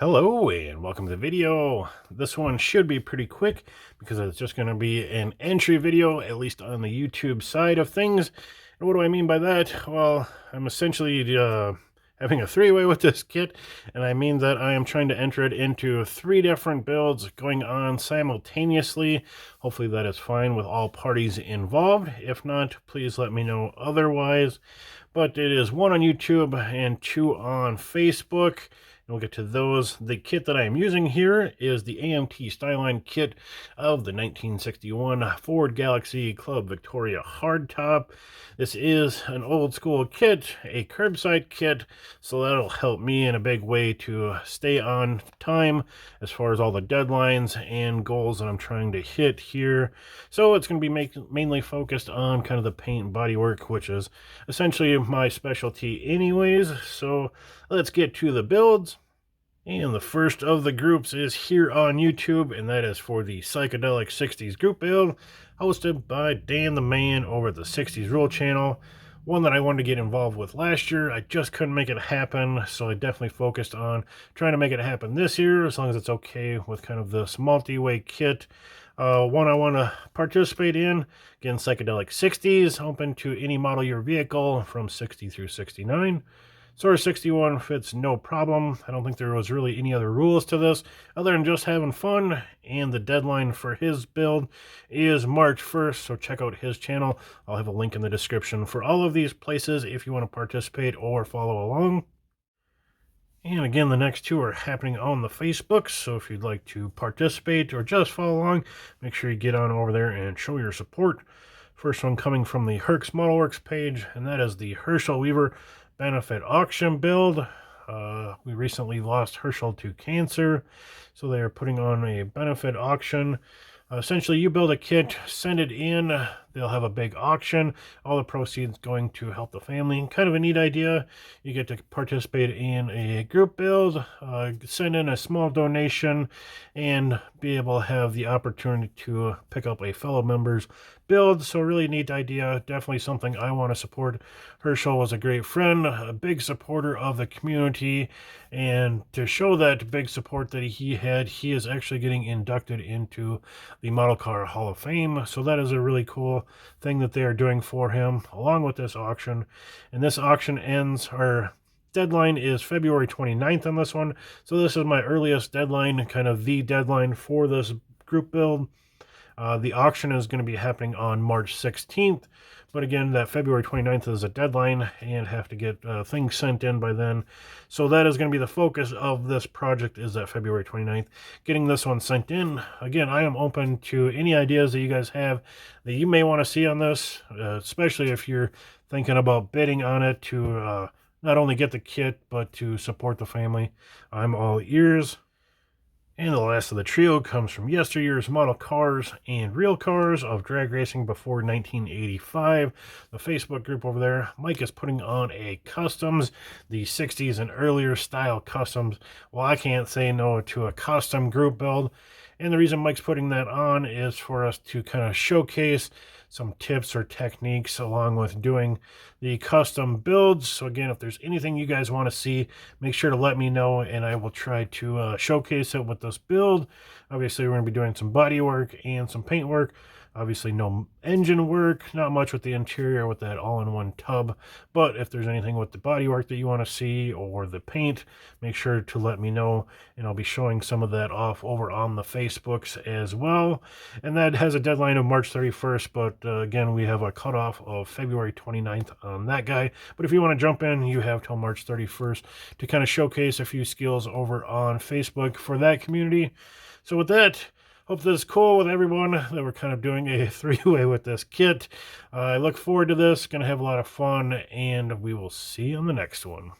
Hello and welcome to the video. This one should be pretty quick because it's just going to be an entry video, at least on the YouTube side of things. And what do I mean by that? Well, I'm essentially having a three-way with this kit, and I mean that I am trying to enter it into 3 different builds going on simultaneously. Hopefully that is fine with all parties involved. If not, please let me know otherwise. But it is 1 on YouTube and 2 on Facebook. And we'll get to those. The kit that I am using here is the AMT Styline kit of the 1961 Ford Galaxie Club Victoria Hardtop. This is an old school kit, a curbside kit, so that'll help me in a big way to stay on time as far as all the deadlines and goals that I'm trying to hit here. So it's going to be mainly focused on kind of the paint and body work, which is essentially my specialty anyways. So let's get to the builds. And the first of the groups is here on YouTube, and that is for the Psychedelic 60s group build, hosted by Dan the Man over at the 60s Rule channel. One that I wanted to get involved with last year. I just couldn't make it happen, so I definitely focused on trying to make it happen this year, as long as it's okay with kind of this multi-way kit. One I want to participate in, again, Psychedelic 60s, open to any model year vehicle from 60 through 69. Source 61 fits no problem. I don't think there was really any other rules to this other than just having fun, and the deadline for his build is March 1st, so check out his channel. I'll have a link in the description for all of these places if you want to participate or follow along. And again, the next 2 are happening on the Facebook, so if you'd like to participate or just follow along, make sure you get on over there and show your support. First one coming from the Herk's Modelworks page, and that is the Herschel Weaver benefit auction build. We recently lost Herschel to cancer, so they are putting on a benefit auction. Essentially, you build a kit, send it in, they'll have a big auction, all the proceeds going to help the family. Kind of a neat idea. You get to participate in a group build, send in a small donation, and be able to have the opportunity to pick up a fellow member's build. So really neat idea, definitely something I want to support. Herschel was a great friend, a big supporter of the community, and to show that big support that he had, he is actually getting inducted into the Model Car Hall of Fame. So that is a really cool thing that they are doing for him, along with this auction. And this auction ends, our deadline is February 29th on this one. So this is my earliest deadline, kind of the deadline for this group build. The auction is going to be happening on March 16th. But again, that February 29th is a deadline and have to get things sent in by then. So that is going to be the focus of this project, is that February 29th. Getting this one sent in. Again, I am open to any ideas that you guys have that you may want to see on this, especially if you're thinking about bidding on it to not only get the kit, but to support the family. I'm all ears. And the last of the trio comes from Yesteryear's Model Cars and Real Cars of Drag Racing Before 1985. The Facebook group over there. Mike is putting on a Kustoms, the 60s and earlier style Kustoms. Well, I can't say no to a custom group build. And the reason Mike's putting that on is for us to kind of showcase some tips or techniques along with doing the custom builds. So again, if there's anything you guys want to see, make sure to let me know, and I will try to showcase it with this build. Obviously, we're going to be doing some body work and some paint work. Obviously, no engine work, not much with the interior with that all-in-one tub. But if there's anything with the bodywork that you want to see or the paint, make sure to let me know, and I'll be showing some of that off over on the Facebooks as well. And that has a deadline of March 31st, but again, we have a cutoff of February 29th on that guy. But if you want to jump in, you have till March 31st to kind of showcase a few skills over on Facebook for that community. So with that, hope this is cool with everyone, that we're kind of doing a 3-way with this kit. I look forward to this. Going to have a lot of fun, and we will see you on the next one.